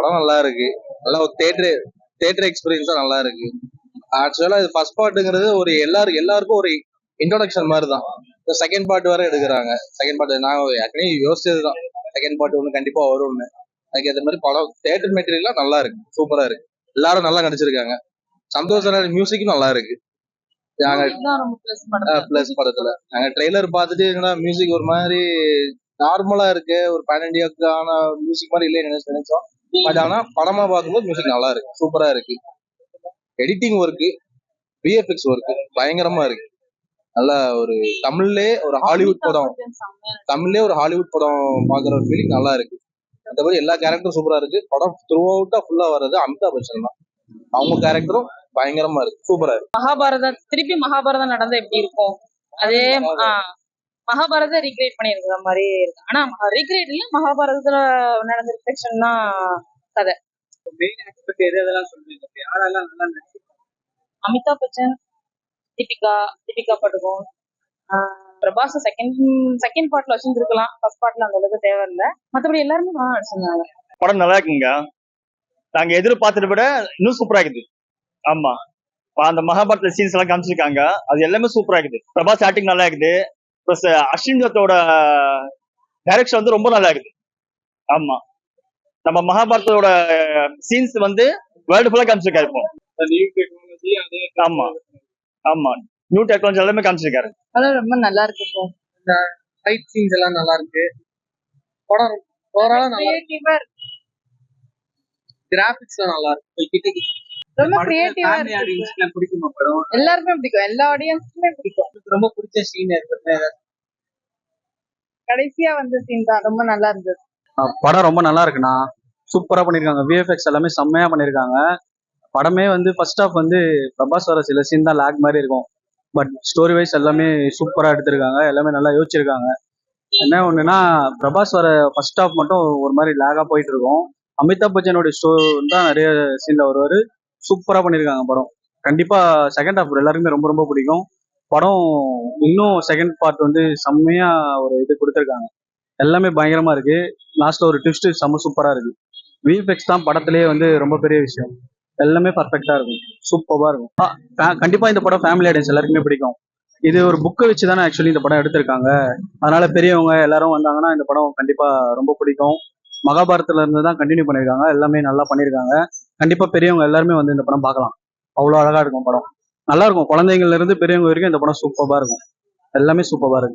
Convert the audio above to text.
படம் நல்லா இருக்கு. நல்லா ஒரு தேட்டர் எக்ஸ்பீரியன்ஸா நல்லா இருக்கு. ஆக்சுவலா இது ஃபர்ஸ்ட் பார்ட்டுங்கிறது ஒரு எல்லாருக்கும் ஒரு இன்ட்ரோடக்ஷன் மாதிரி தான். இப்போ செகண்ட் பார்ட் வரை எடுக்கிறாங்க. செகண்ட் பார்ட் நான் ஏற்கனவே யோசிச்சது தான், செகண்ட் பார்ட் ஒன்று கண்டிப்பா வரும்னு. அதுக்கு ஏற்ற மாதிரி படம் தேட்டர் மெட்டீரியல்லாம் நல்லா இருக்கு, சூப்பரா இருக்கு. எல்லாரும் நல்லா நடிச்சிருக்காங்க. சந்தோஷ் மியூசிக்கும் நல்லா இருக்கு. பிளஸ் படத்துல நாங்க ட்ரெய்லர் பார்த்துட்டு என்னடா மியூசிக் ஒரு மாதிரி நார்மலா இருக்கு, ஒரு பேன் இண்டியாக்கான மியூசிக் மாதிரி இல்லைன்னு நினைச்சோம். பட் ஆனா படமா பார்க்கும்போது மியூசிக் நல்லா இருக்கு, சூப்பரா இருக்கு. எடிட்டிங் ஒர்க்கு, விஎஃப்எக்ஸ் ஒர்க்கு பயங்கரமா இருக்கு. நல்லா ஒரு தமிழ்லயே ஒரு ஹாலிவுட் படம் பாக்குற ஒரு ஃபீலிங் நல்லா இருக்கு. மற்றபடி எல்லா கேரக்டரும் சூப்பரா இருக்கு. படம் த்ரூ அவுட்டா ஃபுல்லா வர்றது அமிதாப் பச்சன் தான். அவங்க கேரக்டரும் பயங்கரமா இருக்கு, சூப்பரா இருக்கு. மகாபாரதம் நடந்தா எப்படி இருக்கும், அதே மகாபாரதம் ரீக்ரியேட் பண்ணிருக்கிற மாதிரி இருக்கு. ஆனா ரீக்ரியேட் இல்ல, மகாபாரதத்துல நடந்த ரிஃப்ளெக்ஷன் தான் கதை. அமிதாப் பச்சன், தீபிகா படுகோன், பிரபாஸ் செகண்ட் பார்ட்ல வச்சிருக்கலாம். ஃபர்ஸ்ட் பார்ட்ல அந்த அளவுக்கு தேவையில்லை. மற்றபடி எல்லாருமே நல்லா நடிச்சிருந்தாங்க. படம் நல்லா இருக்குங்க. நாங்க எதிர்பார்த்ததை விட இன்னும் சூப்பரா இருக்குது. ஆமா, அந்த மகாபாரத சீன்ஸ் எல்லாம் காமிச்சிருக்காங்க, அது எல்லாமே சூப்பரா இருக்குது. பிரபாஸ் ஆக்டிங் நல்லா இருக்குது. பிளஸ் அஸ்வின் தத்தோட டைரக்ஷன் வந்து ரொம்ப நல்லா இருக்குது. ஆமா, நம்ம மகாபாரதோட சீன்ஸ் வந்து வேர்ல்டு ஃபுல்லா காமிச்சிருக்காரு. இப்போ ஆமா ஆமா நியூ டெக்னாலஜி எல்லாமே காமிச்சிருக்காரு. அதெல்லாம் ரொம்ப நல்லா இருக்கு. இந்த ஃபைட் சீன்ஸ் எல்லாம் நல்லா இருக்கு. படம் ஓவராலா நல்லா இருக்கு. கிராபிக்ஸ் நல்லா இருக்கு. ரொம்ப கிரியேட்டிவா இருக்கு. பிடிக்குமா படம்? எல்லாருக்குமே பிடிக்கும், எல்லா ஆடியன்ஸ்க்குமே பிடிக்கும். ரொம்ப பிடிச்ச சீன் கடைசியா வந்த சீன் தான் ரொம்ப நல்லா இருந்தது. படம் ரொம்ப நல்லா இருக்குண்ணா, சூப்பரா பண்ணிருக்காங்க. விஎஃப்எக்ஸ் எல்லாமே செம்மையா பண்ணிருக்காங்க. படமே வந்து ஃபர்ஸ்ட் ஹாஃப் வந்து பிரபாஸ் வர சில சீன் தான் லேக் மாதிரி இருக்கும். பட் ஸ்டோரி வைஸ் எல்லாமே சூப்பரா எடுத்திருக்காங்க, எல்லாமே நல்லா யோசிச்சிருக்காங்க. என்ன ஒண்ணுன்னா, பிரபாஸ் வர ஃபர்ஸ்ட் ஹாஃப் மட்டும் ஒரு மாதிரி லேகா போயிட்டு இருக்கும். அமிதாப் பச்சனோட ஸ்டோரி தான் நிறைய சீன்ல வருவாரு. சூப்பரா பண்ணிருக்காங்க படம். கண்டிப்பா செகண்ட் ஹாஃப் எல்லாருக்குமே ரொம்ப ரொம்ப பிடிக்கும். படம் இன்னும் செகண்ட் பார்ட் வந்து செம்மையா ஒரு இது கொடுத்துருக்காங்க. எல்லாமே பயங்கரமா இருக்கு. லாஸ்ட்ல ஒரு ட்விஸ்ட் செம்ம சூப்பரா இருக்கு. விஎஃப்எக்ஸ் தான் படத்திலேயே வந்து ரொம்ப பெரிய விஷயம். எல்லாமே பர்ஃபெக்டா இருக்கும், சூப்பரா இருக்கும். கண்டிப்பா இந்த படம் ஃபேமிலி ஆடியன்ஸ் எல்லாருக்குமே பிடிக்கும். இது ஒரு புக்கை வச்சு தானே ஆக்சுவலி இந்த படம் எடுத்திருக்காங்க. அதனால பெரியவங்க எல்லாரும் வந்தாங்கன்னா இந்த படம் கண்டிப்பா ரொம்ப பிடிக்கும். மகாபாரதத்துல இருந்து தான் கண்டினியூ பண்ணியிருக்காங்க, எல்லாமே நல்லா பண்ணியிருக்காங்க. கண்டிப்பா பெரியவங்க எல்லாருமே வந்து இந்த படம் பார்க்கலாம். அவ்வளோ அழகா இருக்கும் படம், நல்லா இருக்கும். குழந்தைங்கள்ல இருந்து பெரியவங்க வரைக்கும் இந்த படம் சூப்பரா இருக்கும். எல்லாமே சூப்பரா இருக்கு.